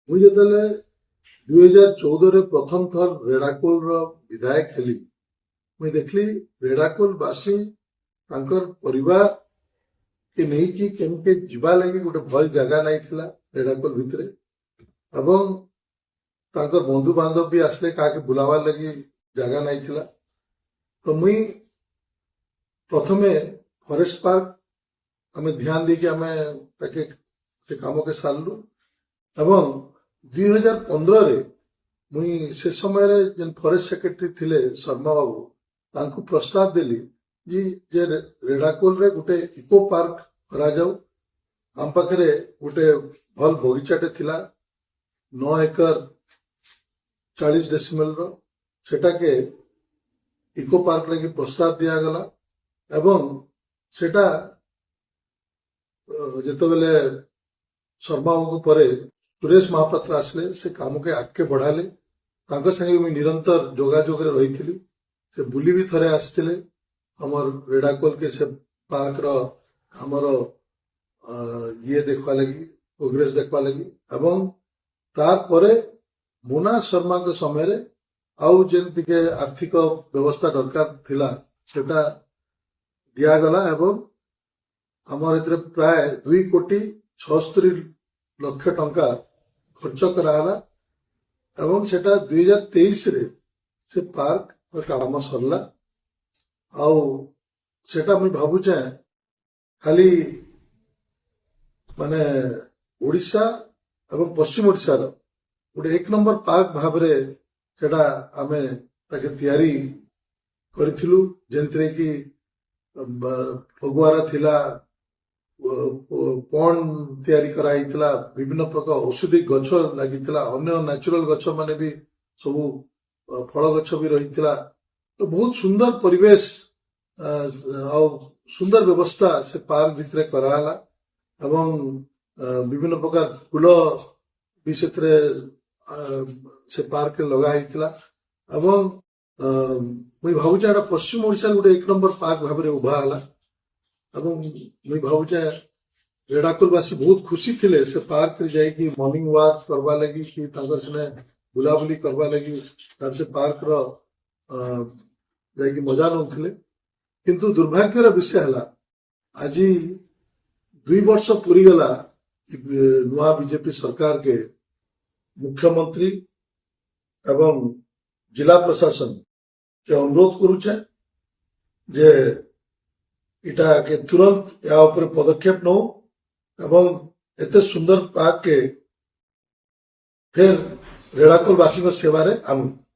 मुझे ଯେତେବେଳେ 2014 प्रथम थर रेड़ाकोल विधायक हेली मुझे देखली रेड़ाकोल बासी तांकर परिवार के नहीं कि केमके जीवा लगी गोटे भल जगह नहीं थिला रेड़ाकोल भितरे एवं तांकर बंधु बांधव भी आसले काके बुलावा लगी जगह नहीं थिला तो मुई प्रथमे फॉरेस्ट पार्क हमें ध्यान दी कि हमें ताके से कामों के सालू एवं 2015 रे मुई से समय रे जन फॉरेस्ट सेक्रेटरी थिले शर्मा बाबू तांको प्रस्ताव देली जी जे रेड़ाकोल रे गोटे इको पार्क करा जाऊ हम पाखरे गोटे भल बगीचाटे थिला 9 एकर 40 डेसिमल रो सेटा के इको पार्क लगी प्रस्ताव दिया गला एवं सेटा जेतेबेले शर्मा बाबू परे सुरेश महापात्र आसले से काम के आगे बढ़ाले तांको संगे मुई निरंतर जोगाजोग रे रही से बुली भी थरे आसते हमर रेड़ाकोल के से पार्क रो हमर ये देखवा लगी प्रोग्रेस देखवा लगी एवं तापरे मोना शर्मा के समय रे आउ जेन टिके आर्थिक व्यवस्था दरकार थिला सेटा दिया गला एवं हमर इतरे प्राय 2,76,00,000 टंका खर्च कराला एवं सेटा 2023 रे से पार्क काम सरला आउ सेटा मुई भाबुचे खाली माने ओडिशा एवं पश्चिम ओडिशा रो गोटे 1 नंबर पार्क भाबरे सेटा आमे ताके तैयारी करिथिलु जेंतरे कि फगुआरा थिला पॉन्ड तैयारी कराइथिला विभिन्न प्रकार औषधि गछ लागिथिला अन्य नेचुरल गछ माने भी सब फल गछ भी रहिथिला तो बहुत सुंदर परिवेश आ सुंदर व्यवस्था से पार्क भितरे कराला एवं विभिन्न प्रकार फूल भी से पार्क लगा हिथिला एवं मुई भाबुचे एटा पश्चिम ओडिशा गोटे 1 नंबर पार्क भाबरे उभा हला एवं मुई भाबुचे रेड़ाकोलवासी बहुत खुशी थिले से पार्क रे जाई कि मॉर्निंग वॉक करवा लगी कि ताकर सने बुलाबुली करवा लगी तार से पार्क रो जाई कि मजा नउथिले किंतु दुर्भाग्यर विषय हला आज 2 वर्ष पूरी गला नुआ बीजेपी सरकार के मुख्यमंत्री एवं जिला प्रशासन के अनुरोध करुचे जे इटा के तुरंत या ऊपर पदक्षेप नौ एवं एते सुंदर पार्क के फिर रेड़ाकोलवासी सेवा रे आनु।